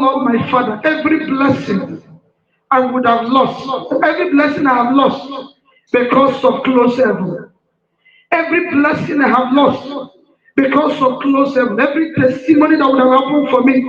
Lord, my Father, every blessing I would have lost, every blessing I have lost because of close heaven, every blessing I have lost because of close heaven, every testimony that would have happened for me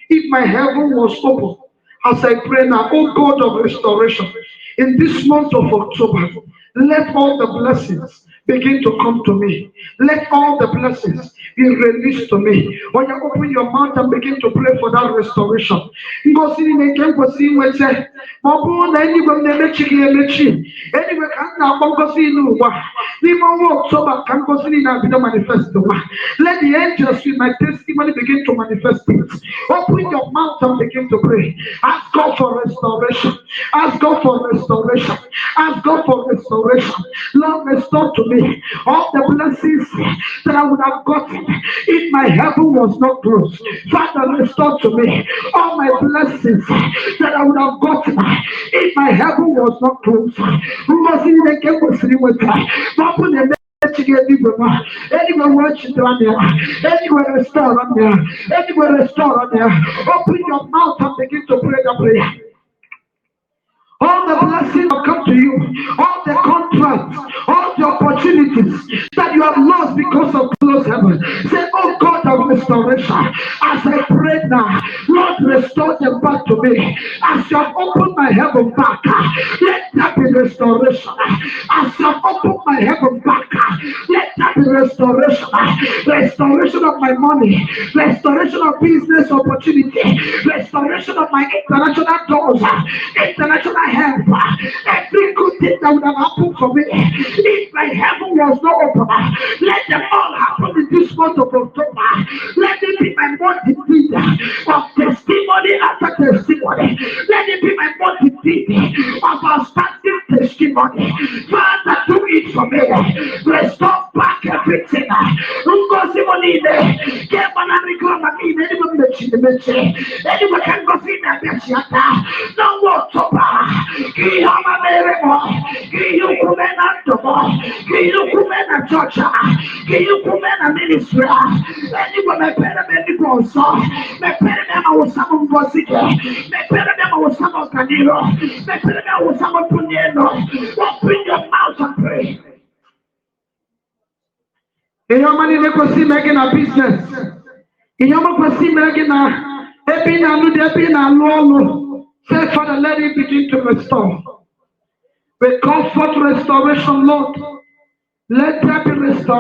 if my heaven was open. As I pray now, oh God of restoration, in this month of October, let all the blessings begin to come to me. Let all the blessings be released to me. When you open your mouth and begin to pray for that restoration. Because in the game was seen with say, Mabu, anywhere they make you anywhere can now focus in you. Nimo October can go in and be manifest. Let the angels with my testimony begin to manifest it. Open your mouth and begin to pray. Ask God for restoration. Ask God for restoration. Ask God for restoration. Lord, restore to me all the blessings that I would have gotten if my heaven was not closed. Father, restore to me all my blessings that I would have gotten if my heaven was not closed. Who was in the game with me with anywhere watching on there, anywhere restore on there, anywhere restore on there. Open your mouth and begin to pray the prayer. All the blessings have come to you, all the contracts, all the opportunities that you have lost because of close heaven. Say, oh God of restoration, as I pray now, Lord, restore them back to me. As you have opened my heaven back, let that be restoration. As you have opened my heaven back, let that be restoration. Restoration of my money, restoration of business opportunity, restoration of my international doors, international help, every good thing that would have happened for me, if my heaven was not open, let them all happen in this month of October. Let it be my month indeed of testimony after testimony. Let it be my month indeed of outstanding testimony. Father, do it for me. Restore back everything. Anyone can go see that. No October. Kiyukumena Tobo, Kiyukumena Georgia, Kiyukumena Ministry, anyone may pay them any also, may pay them with some Bosike, may pay them with some of Caniro, may pay them with some of Puneno. Open your mouth and pray. In your money, they could see making a business. In your money, see making a say, Father, let it begin to restore. With comfort, restoration, Lord. Let there be restoration.